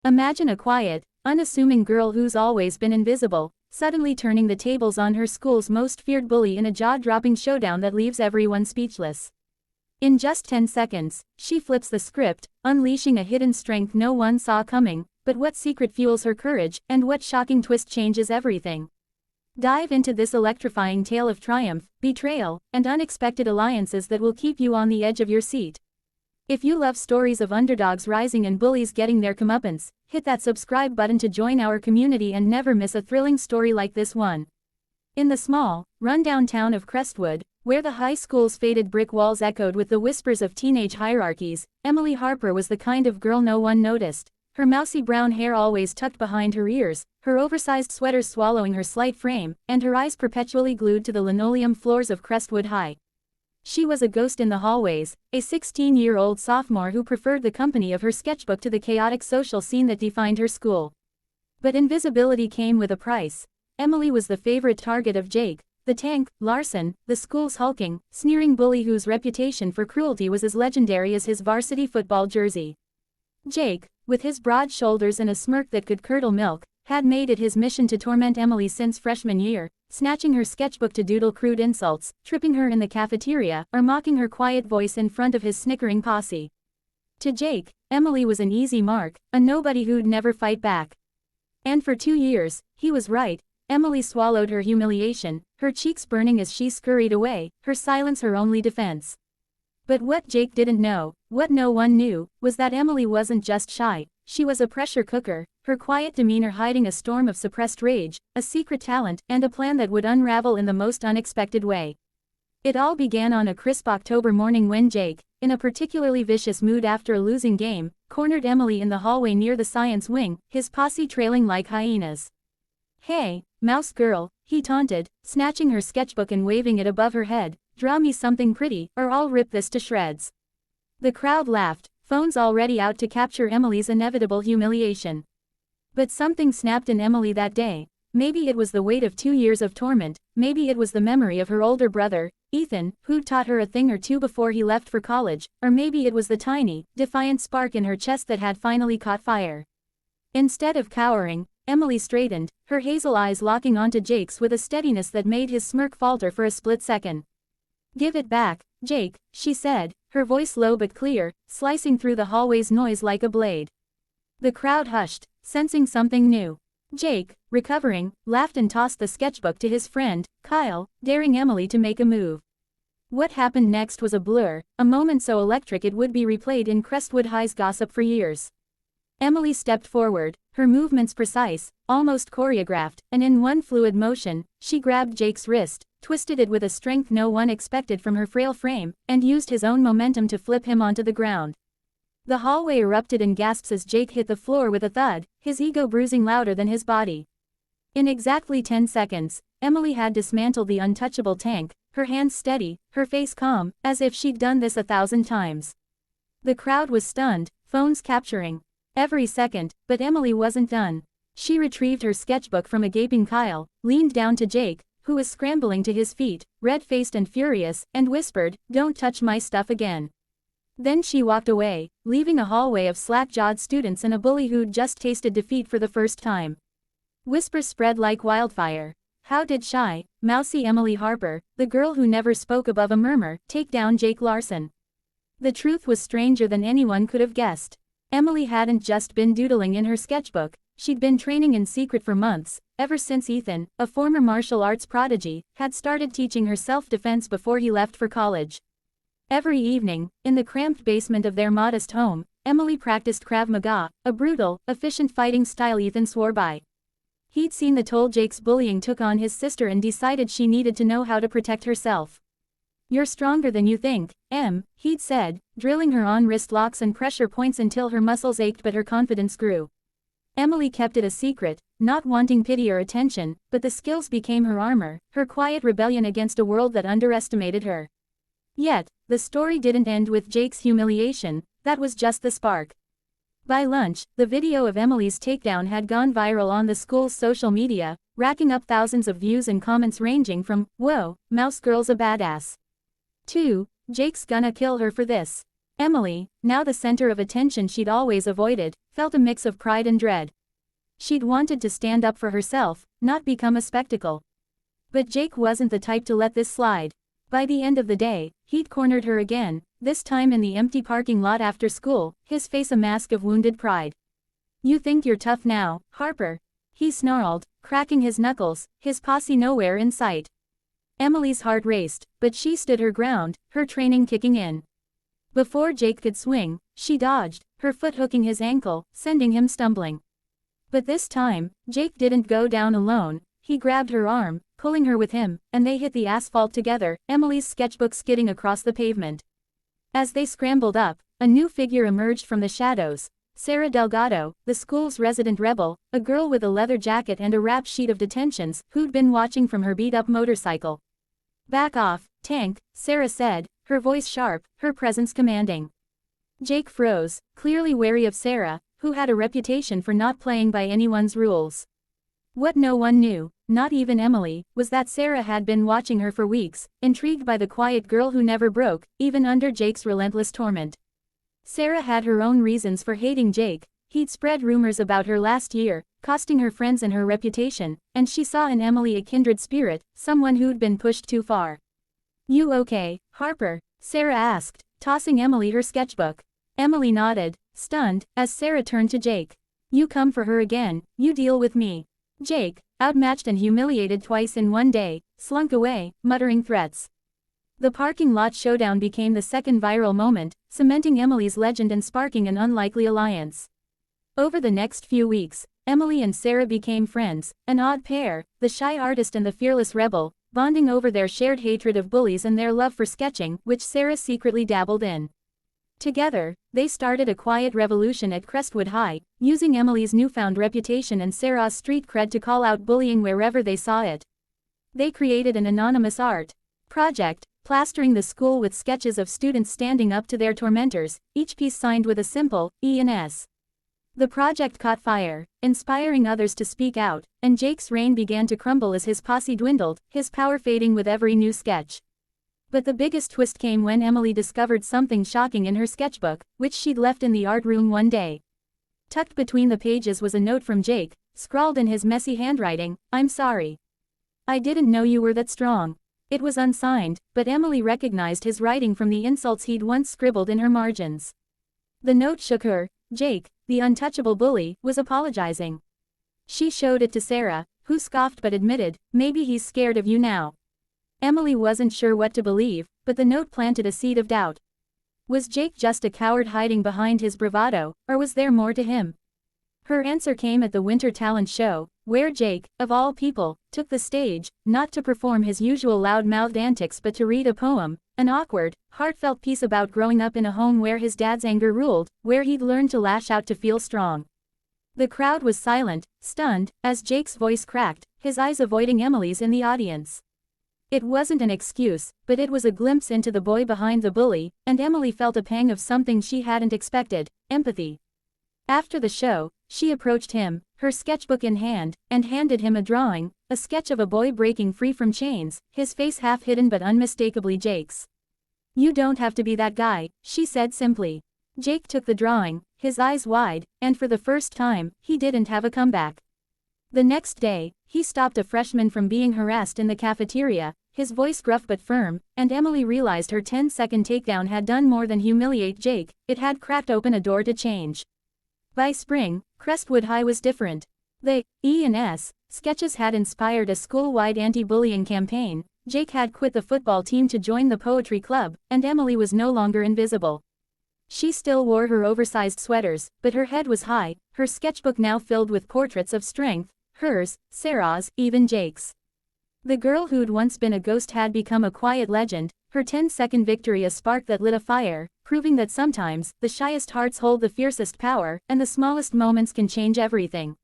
Imagine a quiet, unassuming girl who's always been invisible, suddenly turning the tables on her school's most feared bully in a jaw-dropping showdown that leaves everyone speechless. In just 10 seconds, she flips the script, unleashing a hidden strength no one saw coming, but what secret fuels her courage, and what shocking twist changes everything? Dive into this electrifying tale of triumph, betrayal, and unexpected alliances that will keep you on the edge of your seat. If you love stories of underdogs rising and bullies getting their comeuppance, hit that subscribe button to join our community and never miss a thrilling story like this one. In the small, rundown town of Crestwood, where the high school's faded brick walls echoed with the whispers of teenage hierarchies, Emily Harper was the kind of girl no one noticed. Her mousy brown hair always tucked behind her ears, her oversized sweaters swallowing her slight frame, and her eyes perpetually glued to the linoleum floors of Crestwood High. She was a ghost in the hallways, a 16-year-old sophomore who preferred the company of her sketchbook to the chaotic social scene that defined her school. But invisibility came with a price. Emily was the favorite target of Jake, the tank, Larson, the school's hulking, sneering bully whose reputation for cruelty was as legendary as his varsity football jersey. Jake, with his broad shoulders and a smirk that could curdle milk, had made it his mission to torment Emily since freshman year, snatching her sketchbook to doodle crude insults, tripping her in the cafeteria, or mocking her quiet voice in front of his snickering posse. To Jake, Emily was an easy mark, a nobody who'd never fight back. And for 2 years, he was right. Emily swallowed her humiliation, her cheeks burning as she scurried away, her silence her only defense. But what Jake didn't know, what no one knew, was that Emily wasn't just shy, she was a pressure cooker, her quiet demeanor hiding a storm of suppressed rage, a secret talent, and a plan that would unravel in the most unexpected way. It all began on a crisp October morning when Jake, in a particularly vicious mood after a losing game, cornered Emily in the hallway near the science wing, his posse trailing like hyenas. "Hey, mouse girl," he taunted, snatching her sketchbook and waving it above her head, "draw me something pretty, or I'll rip this to shreds." The crowd laughed, phones already out to capture Emily's inevitable humiliation. But something snapped in Emily that day. Maybe it was the weight of 2 years of torment, maybe it was the memory of her older brother, Ethan, who'd taught her a thing or two before he left for college, or maybe it was the tiny, defiant spark in her chest that had finally caught fire. Instead of cowering, Emily straightened, her hazel eyes locking onto Jake's with a steadiness that made his smirk falter for a split second. "Give it back, Jake," she said, her voice low but clear, slicing through the hallway's noise like a blade. The crowd hushed, sensing something new. Jake, recovering, laughed and tossed the sketchbook to his friend, Kyle, daring Emily to make a move. What happened next was a blur, a moment so electric it would be replayed in Crestwood High's gossip for years. Emily stepped forward, her movements precise, almost choreographed, and in one fluid motion, she grabbed Jake's wrist, twisted it with a strength no one expected from her frail frame, and used his own momentum to flip him onto the ground. The hallway erupted in gasps as Jake hit the floor with a thud, his ego bruising louder than his body. In exactly 10 seconds, Emily had dismantled the untouchable tank, her hands steady, her face calm, as if she'd done this 1,000 times. The crowd was stunned, phones capturing every second, but Emily wasn't done. She retrieved her sketchbook from a gaping Kyle, leaned down to Jake, who was scrambling to his feet, red-faced and furious, and whispered, "Don't touch my stuff again." Then she walked away, leaving a hallway of slack-jawed students and a bully who'd just tasted defeat for the first time. Whispers spread like wildfire. How did shy, mousy Emily Harper, the girl who never spoke above a murmur, take down Jake Larson? The truth was stranger than anyone could have guessed. Emily hadn't just been doodling in her sketchbook, she'd been training in secret for months, ever since Ethan, a former martial arts prodigy, had started teaching her self-defense before he left for college. Every evening, in the cramped basement of their modest home, Emily practiced Krav Maga, a brutal, efficient fighting style Ethan swore by. He'd seen the toll Jake's bullying took on his sister and decided she needed to know how to protect herself. "You're stronger than you think, Em," he'd said, drilling her on wrist locks and pressure points until her muscles ached but her confidence grew. Emily kept it a secret, not wanting pity or attention, but the skills became her armor, her quiet rebellion against a world that underestimated her. Yet, the story didn't end with Jake's humiliation, that was just the spark. By lunch, the video of Emily's takedown had gone viral on the school's social media, racking up thousands of views and comments ranging from, "Whoa, mouse girl's a badass," to, "Jake's gonna kill her for this." Emily, now the center of attention she'd always avoided, felt a mix of pride and dread. She'd wanted to stand up for herself, not become a spectacle. But Jake wasn't the type to let this slide. By the end of the day, he'd cornered her again, this time in the empty parking lot after school, his face a mask of wounded pride. "You think you're tough now, Harper?" he snarled, cracking his knuckles, his posse nowhere in sight. Emily's heart raced, but she stood her ground, her training kicking in. Before Jake could swing, she dodged, her foot hooking his ankle, sending him stumbling. But this time, Jake didn't go down alone, he grabbed her arm, pulling her with him, and they hit the asphalt together, Emily's sketchbook skidding across the pavement. As they scrambled up, a new figure emerged from the shadows. Sarah Delgado, the school's resident rebel, a girl with a leather jacket and a rap sheet of detentions, who'd been watching from her beat-up motorcycle. "Back off, Tank," Sarah said, her voice sharp, her presence commanding. Jake froze, clearly wary of Sarah, who had a reputation for not playing by anyone's rules. What no one knew, not even Emily, was that Sarah had been watching her for weeks, intrigued by the quiet girl who never broke, even under Jake's relentless torment. Sarah had her own reasons for hating Jake. He'd spread rumors about her last year, costing her friends and her reputation, and she saw in Emily a kindred spirit, someone who'd been pushed too far. "You okay, Harper?" Sarah asked, tossing Emily her sketchbook. Emily nodded, stunned, as Sarah turned to Jake. "You come for her again, you deal with me." Jake, outmatched and humiliated twice in one day, slunk away, muttering threats. The parking lot showdown became the second viral moment, cementing Emily's legend and sparking an unlikely alliance. Over the next few weeks, Emily and Sarah became friends, an odd pair, the shy artist and the fearless rebel, bonding over their shared hatred of bullies and their love for sketching, which Sarah secretly dabbled in. Together, they started a quiet revolution at Crestwood High, using Emily's newfound reputation and Sarah's street cred to call out bullying wherever they saw it. They created an anonymous art project, plastering the school with sketches of students standing up to their tormentors, each piece signed with a simple E&S. The project caught fire, inspiring others to speak out, and Jake's reign began to crumble as his posse dwindled, his power fading with every new sketch. But the biggest twist came when Emily discovered something shocking in her sketchbook, which she'd left in the art room one day. Tucked between the pages was a note from Jake, scrawled in his messy handwriting, "I'm sorry. I didn't know you were that strong." It was unsigned, but Emily recognized his writing from the insults he'd once scribbled in her margins. The note shook her. Jake, the untouchable bully, was apologizing. She showed it to Sarah, who scoffed but admitted, "Maybe he's scared of you now." Emily wasn't sure what to believe, but the note planted a seed of doubt. Was Jake just a coward hiding behind his bravado, or was there more to him? Her answer came at the winter talent show, where Jake, of all people, took the stage, not to perform his usual loud-mouthed antics but to read a poem, an awkward, heartfelt piece about growing up in a home where his dad's anger ruled, where he'd learned to lash out to feel strong. The crowd was silent, stunned, as Jake's voice cracked, his eyes avoiding Emily's in the audience. It wasn't an excuse, but it was a glimpse into the boy behind the bully, and Emily felt a pang of something she hadn't expected, empathy. After the show, she approached him, her sketchbook in hand, and handed him a drawing, a sketch of a boy breaking free from chains, his face half hidden but unmistakably Jake's. "You don't have to be that guy," she said simply. Jake took the drawing, his eyes wide, and for the first time, he didn't have a comeback. The next day, he stopped a freshman from being harassed in the cafeteria, his voice gruff but firm, and Emily realized her 10-second takedown had done more than humiliate Jake, it had cracked open a door to change. By spring, Crestwood High was different. The E&S sketches had inspired a school-wide anti-bullying campaign, Jake had quit the football team to join the poetry club, and Emily was no longer invisible. She still wore her oversized sweaters, but her head was high, her sketchbook now filled with portraits of strength, hers, Sarah's, even Jake's. The girl who'd once been a ghost had become a quiet legend, her 10-second victory a spark that lit a fire, proving that sometimes, the shyest hearts hold the fiercest power, and the smallest moments can change everything.